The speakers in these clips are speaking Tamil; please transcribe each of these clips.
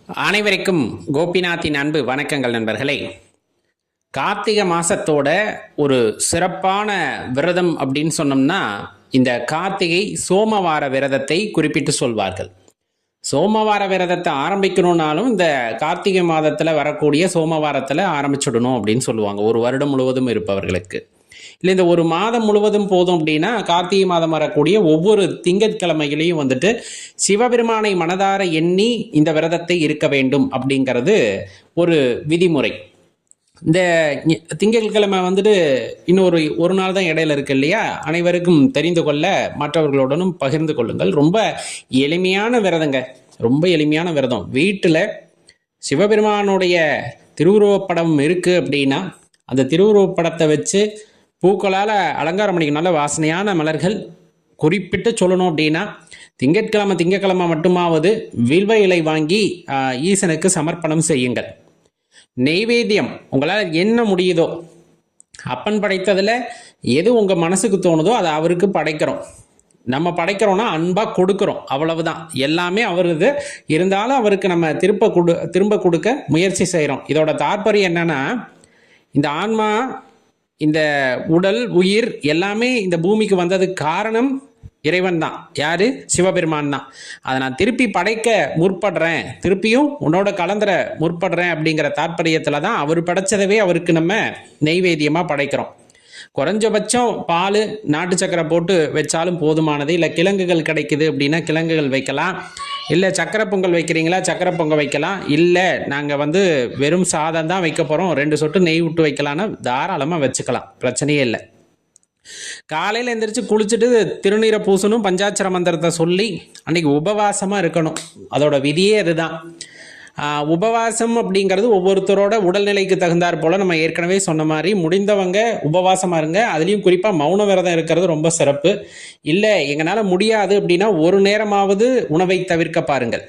அனைவருக்கும் கோபிநாத்தின் அன்பு வணக்கங்கள் நண்பர்களே. கார்த்திகை மாசத்தோட ஒரு சிறப்பான விரதம் அப்படின்னு சொன்னோம்னா இந்த கார்த்திகை சோமவார விரதத்தை குறிப்பிட்டு சொல்வார்கள். சோமவார விரதத்தை ஆரம்பிக்கணும்னாலும் இந்த கார்த்திகை மாதத்தில் வரக்கூடிய சோமவாரத்தில் ஆரம்பிச்சுடணும் அப்படின்னு சொல்லுவாங்க, ஒரு வருடம் முழுவதும் இருப்பவர்களுக்கு. இல்லை இந்த ஒரு மாதம் முழுவதும் போதும் அப்படின்னா கார்த்திகை மாதம் வரக்கூடிய ஒவ்வொரு திங்கட்கிழமைகளையும் சிவபெருமானை மனதார எண்ணி இந்த விரதத்தை இருக்க வேண்டும் அப்படிங்கிறது ஒரு விதிமுறை. இந்த திங்கட்கிழமை இன்னொரு ஒரு நாள் தான் இடையில இருக்கு இல்லையா, அனைவருக்கும் தெரிந்து கொள்ள மற்றவர்களுடனும் பகிர்ந்து கொள்ளுங்கள். ரொம்ப எளிமையான விரதங்க, ரொம்ப எளிமையான விரதம். வீட்டில் சிவபெருமானுடைய திருவுருவப்படம் இருக்குது அப்படின்னா அந்த திருவுருவப்படத்தை வச்சு பூக்களால் அலங்காரம் பண்ணிக்க, நல்ல வாசனையான மலர்கள். குறிப்பிட்டு சொல்லணும் அப்படின்னா திங்கட்கிழமை மட்டுமாவது வில்வ இலை வாங்கி ஈசனுக்கு சமர்ப்பணம் செய்யுங்கள். நெய்வேத்தியம் உங்களால் என்ன முடியுதோ, அப்பன் படைத்ததில் எது உங்கள் மனசுக்கு தோணுதோ அதை அவருக்கு படைக்கிறோம். நம்ம படைக்கிறோன்னா அன்பாக கொடுக்குறோம், அவ்வளவுதான். எல்லாமே அவரது இருந்தாலும் அவருக்கு நம்ம திரும்ப கொடுக்க முயற்சி செய்கிறோம். இதோட தாற்பயம் என்னன்னா, இந்த ஆன்மா, இந்த உடல், உயிர் எல்லாமே இந்த பூமிக்கு வந்ததுக்கு காரணம் இறைவன் தான். யாரு? சிவபெருமான் தான். அதை நான் திருப்பி படைக்க முற்படுறேன், திருப்பியும் உன்னோட கலந்துர முற்படுறேன் அப்படிங்கிற தாற்பயத்தில் தான் அவர் படைச்சதவே அவருக்கு நம்ம நெய்வேத்தியமாக படைக்கிறோம். குறைஞ்சபட்சம் பால், நாட்டு சக்கரை போட்டு வச்சாலும் போதுமானது. இல்லை கிழங்குகள் கிடைக்குது அப்படின்னா கிழங்குகள் வைக்கலாம். இல்லை சக்கரை பொங்கல் வைக்கிறீங்களா, சக்கரை பொங்கல் வைக்கலாம். இல்லை நாங்கள் வெறும் சாதம் தான் வைக்க போகிறோம், 2 சொட்டு நெய் விட்டு வைக்கலான்னு தாராளமாக வச்சுக்கலாம், பிரச்சனையே இல்லை. காலையில் எந்திரிச்சு குளிச்சுட்டு திருநீரை பூசணும், பஞ்சாட்சர மந்திரத்தை சொல்லி அன்னைக்கு உபவாசமாக இருக்கணும். அதோட விதியே அதுதான். உபவாசம் அப்படிங்கிறது ஒவ்வொருத்தரோட உடல்நிலைக்கு தகுந்தாற் போல் நம்ம ஏற்கனவே சொன்ன மாதிரி முடிந்தவங்க உபவாசமாக இருங்க. அதுலேயும் குறிப்பாக மௌன விரதம் இருக்கிறது ரொம்ப சிறப்பு. இல்லை எங்களால் முடியாது அப்படின்னா ஒரு நேரமாவது உணவை தவிர்க்க பாருங்கள்,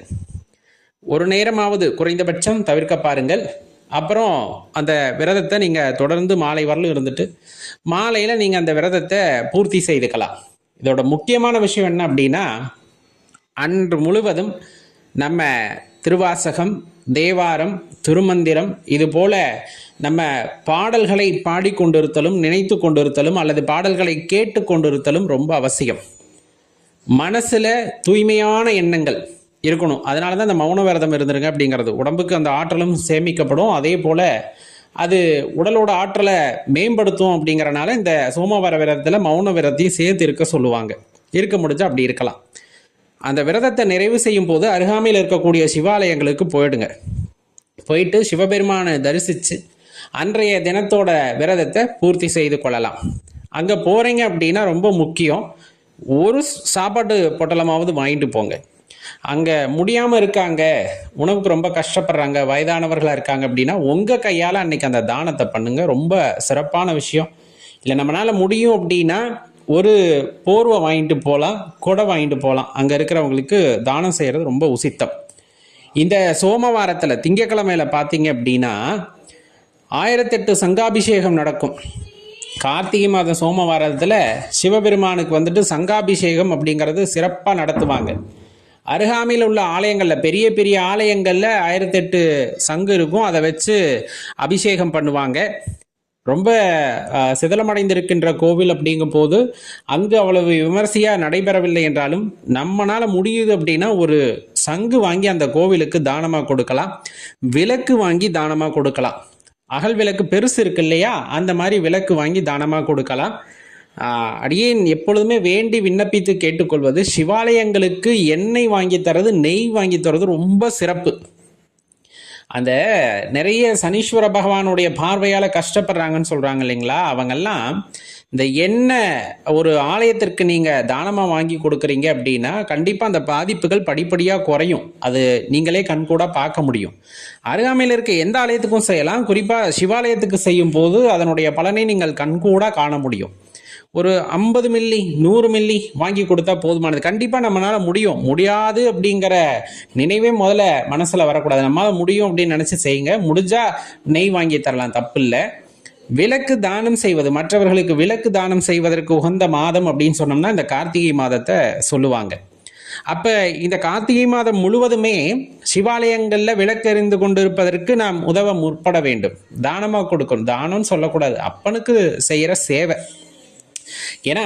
ஒரு நேரமாவது குறைந்தபட்சம் தவிர்க்க பாருங்கள். அப்புறம் அந்த விரதத்தை நீங்கள் தொடர்ந்து மாலை வரலும் இருந்துட்டு மாலையில் நீங்கள் அந்த விரதத்தை பூர்த்தி செய்துக்கலாம். இதோட முக்கியமான விஷயம் என்ன அப்படின்னா, அன்று முழுவதும் நம்ம திருவாசகம், தேவாரம், திருமந்திரம் இது போல நம்ம பாடல்களை பாடிக்கொண்டிருத்தலும், நினைத்து கொண்டிருத்தலும் அல்லது பாடல்களை கேட்டு கொண்டிருத்தலும் ரொம்ப அவசியம். மனசில் தூய்மையான எண்ணங்கள் இருக்கணும். அதனால தான் இந்த மௌன விரதம் இருந்துருங்க அப்படிங்கிறது. உடம்புக்கு அந்த ஆற்றலும் சேமிக்கப்படும், அதே போல் அது உடலோட ஆற்றலை மேம்படுத்தும். அப்படிங்கிறனால இந்த சோமவார விரதத்தில் மௌன விரதத்தையும் சேர்த்து இருக்க சொல்லுவாங்க. இருக்க முடிஞ்சால் அப்படி இருக்கலாம். அந்த விரதத்தை நிறைவு செய்யும் போது அருகாமையில் இருக்கக்கூடிய சிவாலயங்களுக்கு போயிடுங்க. போயிட்டு சிவபெருமானை தரிசித்து அன்றைய தினத்தோட விரதத்தை பூர்த்தி செய்து கொள்ளலாம். அங்கே போகிறீங்க அப்படின்னா ரொம்ப முக்கியம், ஒரு சாப்பாட்டு பொட்டலமாவது வாங்கிட்டு போங்க. அங்கே முடியாமல் இருக்காங்க, உணவுக்கு ரொம்ப கஷ்டப்படுறாங்க, வயதானவர்களாக இருக்காங்க அப்படின்னா உங்கள் கையால் அன்னைக்கு அந்த தானத்தை பண்ணுங்க, ரொம்ப சிறப்பான விஷயம். இல்லை நம்மளால் முடியும் அப்படின்னா ஒரு போர்வை வாங்கிட்டு போகலாம், கொடை வாங்கிட்டு போகலாம். அங்கே இருக்கிறவங்களுக்கு தானம் செய்கிறது ரொம்ப உசித்தம். இந்த சோமவாரத்தில் திங்கக்கிழமையில் பார்த்தீங்க அப்படின்னா 1008 சங்காபிஷேகம் நடக்கும். கார்த்திகை மாதம் சோமவாரத்தில் சிவபெருமானுக்கு சங்காபிஷேகம் அப்படிங்கிறது சிறப்பாக நடத்துவாங்க. அருகாமையில் உள்ள ஆலயங்களில், பெரிய பெரிய ஆலயங்களில் 1008 சங்கு இருக்கும், அதை வச்சு அபிஷேகம் பண்ணுவாங்க. ரொம்ப சிதலமடைந்திருக்கின்ற கோவில் அப்படிங்கும் போது அங்கு அவ்வளவு விமர்சையாக நடைபெறவில்லை என்றாலும் நம்மளால் முடியுது அப்படின்னா ஒரு சங்கு வாங்கி அந்த கோவிலுக்கு தானமாக கொடுக்கலாம், விளக்கு வாங்கி தானமாக கொடுக்கலாம். அகல் விளக்கு பெருசு இருக்கு இல்லையா, அந்த மாதிரி விளக்கு வாங்கி தானமாக கொடுக்கலாம். அடியேன் எப்பொழுதுமே வேண்டி விண்ணப்பித்து கேட்டுக்கொள்வது, சிவாலயங்களுக்கு எண்ணெய் வாங்கி தரது, நெய் வாங்கி தரது ரொம்ப சிறப்பு. அந்த நிறைய சனீஸ்வர பகவானுடைய பார்வையால் கஷ்டப்படுறாங்கன்னு சொல்கிறாங்க இல்லைங்களா, அவங்கெல்லாம் இந்த எண்ணெய் ஒரு ஆலயத்திற்கு நீங்கள் தானமாக வாங்கி கொடுக்குறீங்க அப்படின்னா கண்டிப்பாக அந்த பாதிப்புகள் படிப்படியாக குறையும். அது நீங்களே கண்கூட பார்க்க முடியும். அருகாமையில் இருக்க எந்த ஆலயத்துக்கும் செய்யலாம், குறிப்பாக சிவாலயத்துக்கு செய்யும் போது அதனுடைய பலனை நீங்கள் கண்கூட காண முடியும். ஒரு 50 மில்லி 100 மில்லி வாங்கி கொடுத்தா போதுமானது. கண்டிப்பாக நம்மளால் முடியும். முடியாது அப்படிங்கிற நினைவே முதல்ல மனசில் வரக்கூடாது. நம்மளால் முடியும் அப்படின்னு நினச்சி செய்யுங்க. முடிஞ்சால் நெய் வாங்கி தரலாம், தப்பு இல்லை. விளக்கு தானம் செய்வது, மற்றவர்களுக்கு விளக்கு தானம் செய்வதற்கு உகந்த மாதம் அப்படின்னு சொன்னோம்னா இந்த கார்த்திகை மாதத்தை சொல்லுவாங்க. அப்போ இந்த கார்த்திகை மாதம் முழுவதுமே சிவாலயங்களில் விளக்கெறிந்து கொண்டிருப்பதற்கு நாம் உதவ முற்பட வேண்டும். தானமாக கொடுக்கணும். தானம்னு சொல்லக்கூடாது, அப்பனுக்கு செய்கிற சேவை. ஏன்னா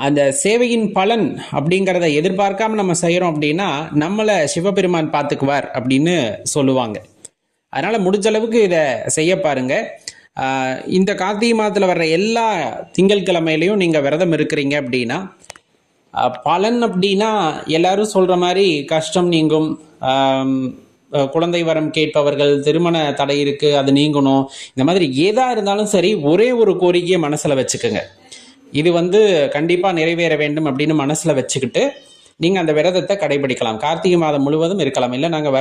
அந்த சேவையின் பலன் அப்படிங்கிறத எதிர்பார்க்காம நம்ம செய்கிறோம் அப்படின்னா நம்மளை சிவபெருமான் பார்த்துக்குவார் அப்படின்னு சொல்லுவாங்க. அதனால் முடிஞ்ச அளவுக்கு இதை செய்ய பாருங்க. இந்த கார்த்திகை மாதத்தில் வர்ற எல்லா திங்கட்கிழமையிலையும் நீங்கள் விரதம் இருக்கிறீங்க அப்படின்னா பலன் அப்படின்னா எல்லாரும் சொல்கிற மாதிரி கஷ்டம் நீங்கும், குழந்தை வரம் கேட்பவர்கள், திருமண தடை இருக்குது அது நீங்கணும், இந்த மாதிரி ஏதா இருந்தாலும் சரி ஒரே ஒரு கோரிக்கையை மனசில் வச்சுக்கோங்க. இது கண்டிப்பாக நிறைவேற வேண்டும் அப்படின்னு மனசில் வச்சுக்கிட்டு நீங்கள் அந்த விரதத்தை கடைபிடிக்கலாம். கார்த்திகை மாதம் முழுவதும் இருக்கலாம். இல்லை நாங்கள்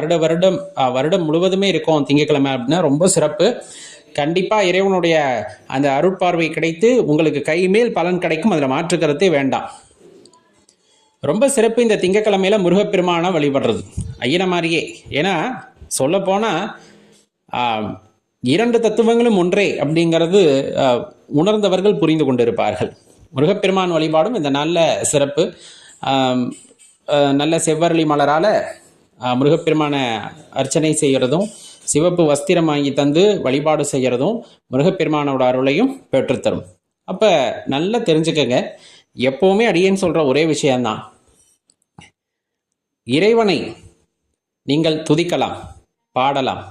வருடம் முழுவதுமே இருக்கோம் திங்கட்கிழமை அப்படின்னா ரொம்ப சிறப்பு. கண்டிப்பாக இறைவனுடைய அந்த அருட்பார்வை கிடைத்து உங்களுக்கு கைமேல் பலன் கிடைக்கும், அதில் மாற்றுக்கிறதே வேண்டாம். ரொம்ப சிறப்பு இந்த திங்கட்கிழமையில முருகப்பெருமானை வழிபடுறது ஐயன மாதிரியே. ஏன்னா சொல்லப்போனால் இரண்டு தத்துவங்களும் ஒன்றே அப்படிங்கிறது உணர்ந்தவர்கள் புரிந்து கொண்டிருப்பார்கள். முருகப்பெருமான் வழிபாடும் இந்த நல்ல சிறப்பு. நல்ல செவ்வரளி மலரால் முருகப்பெருமானை அர்ச்சனை செய்கிறதும், சிவப்பு வஸ்திரம் வாங்கி தந்து வழிபாடு செய்கிறதும் முருகப்பெருமானோட அருளையும் பெற்றுத்தரும். அப்போ நல்லா தெரிஞ்சுக்கங்க, எப்போவுமே அடியேன்னு சொல்கிற ஒரே விஷயம்தான், இறைவனை நீங்கள் துதிக்கலாம், பாடலாம்,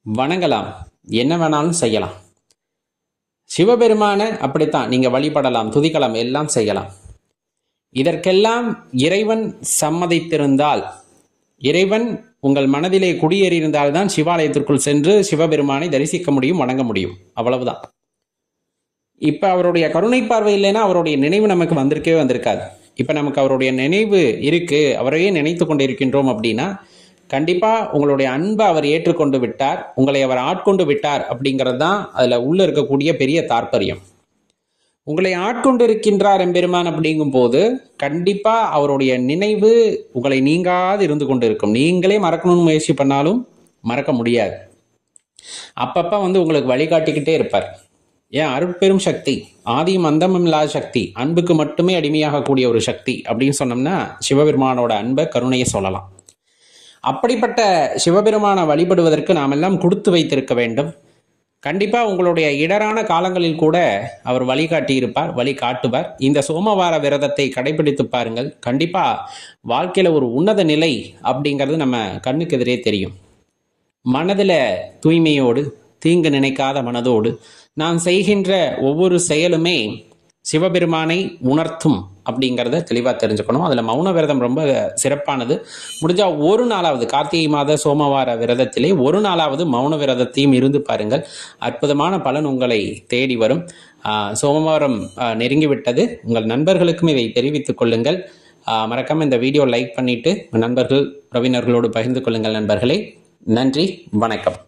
வணங்கலாம், என்ன வேணாலும் செய்யலாம். சிவபெருமானை அப்படித்தான் நீங்கள் வழிபடலாம், துதிக்கலாம், எல்லாம் செய்யலாம். இதற்கெல்லாம் இறைவன் சம்மதித்திருந்தால், இறைவன் உங்கள் மனதிலே குடியேறியிருந்தால்தான் சிவாலயத்திற்குள் சென்று சிவபெருமானை தரிசிக்க முடியும், வணங்க முடியும். அவ்வளவுதான். இப்போ அவருடைய கருணை பார்வை இல்லைன்னா அவருடைய நினைவு நமக்கு வந்திருக்காது. இப்போ நமக்கு அவருடைய நினைவு இருக்குது, அவரையே நினைத்து கொண்டு இருக்கின்றோம் அப்படின்னா கண்டிப்பாக உங்களுடைய அன்பை அவர் ஏற்றுக்கொண்டு விட்டார், உங்களை அவர் ஆட்கொண்டு விட்டார் அப்படிங்கிறது தான் அதில் உள்ள இருக்கக்கூடிய பெரிய தாற்பயம். உங்களை ஆட்கொண்டு இருக்கின்றார் எம்பெருமான் அப்படிங்கும் போது கண்டிப்பாக அவருடைய நினைவு உங்களை நீங்காது இருந்து கொண்டு இருக்கும். நீங்களே மறக்கணும்னு முயற்சி பண்ணாலும் மறக்க முடியாது. அப்பப்போ உங்களுக்கு வழிகாட்டிக்கிட்டே இருப்பார். ஏன் அருட்பெரும் சக்தி, ஆதியும் அந்தமும் இல்லாத சக்தி, அன்புக்கு மட்டுமே அடிமையாகக்கூடிய ஒரு சக்தி அப்படின்னு சொன்னோம்னா சிவபெருமானோட அன்பை, கருணையை சொல்லலாம். அப்படிப்பட்ட சிவபெருமானை வழிபடுவதற்கு நாம் எல்லாம் கொடுத்து வைத்திருக்க வேண்டும். கண்டிப்பாக உங்களுடைய இடரான காலங்களில் கூட அவர் வழிகாட்டி இருப்பார், வழி காட்டுவார். இந்த சோமவார விரதத்தை கடைபிடித்து பாருங்கள். கண்டிப்பாக வாழ்க்கையில் ஒரு உன்னத நிலை அப்படிங்கிறது நம்ம கண்ணுக்கு எதிரே தெரியும். மனதில் தூய்மையோடு, தீங்கு நினைக்காத மனதோடு நாம் செய்கின்ற ஒவ்வொரு செயலுமே சிவபெருமானை உணர்த்தும் அப்படிங்கிறத தெளிவாக தெரிஞ்சுக்கணும். அதில் மௌன விரதம் ரொம்ப சிறப்பானது. முடிஞ்சால் ஒரு நாளாவது கார்த்திகை மாத சோமவார விரதத்திலே ஒரு நாளாவது மௌன விரதத்தையும் இருந்து பாருங்கள். அற்புதமான பலன் உங்களை தேடி வரும். சோமவாரம் நெருங்கிவிட்டது. உங்கள் நண்பர்களுக்கும் இதை தெரிவித்துக் கொள்ளுங்கள். மறக்காமல் இந்த வீடியோ லைக் பண்ணிவிட்டு நண்பர்கள், உறவினர்களோடு பகிர்ந்து கொள்ளுங்கள் நண்பர்களே. நன்றி, வணக்கம்.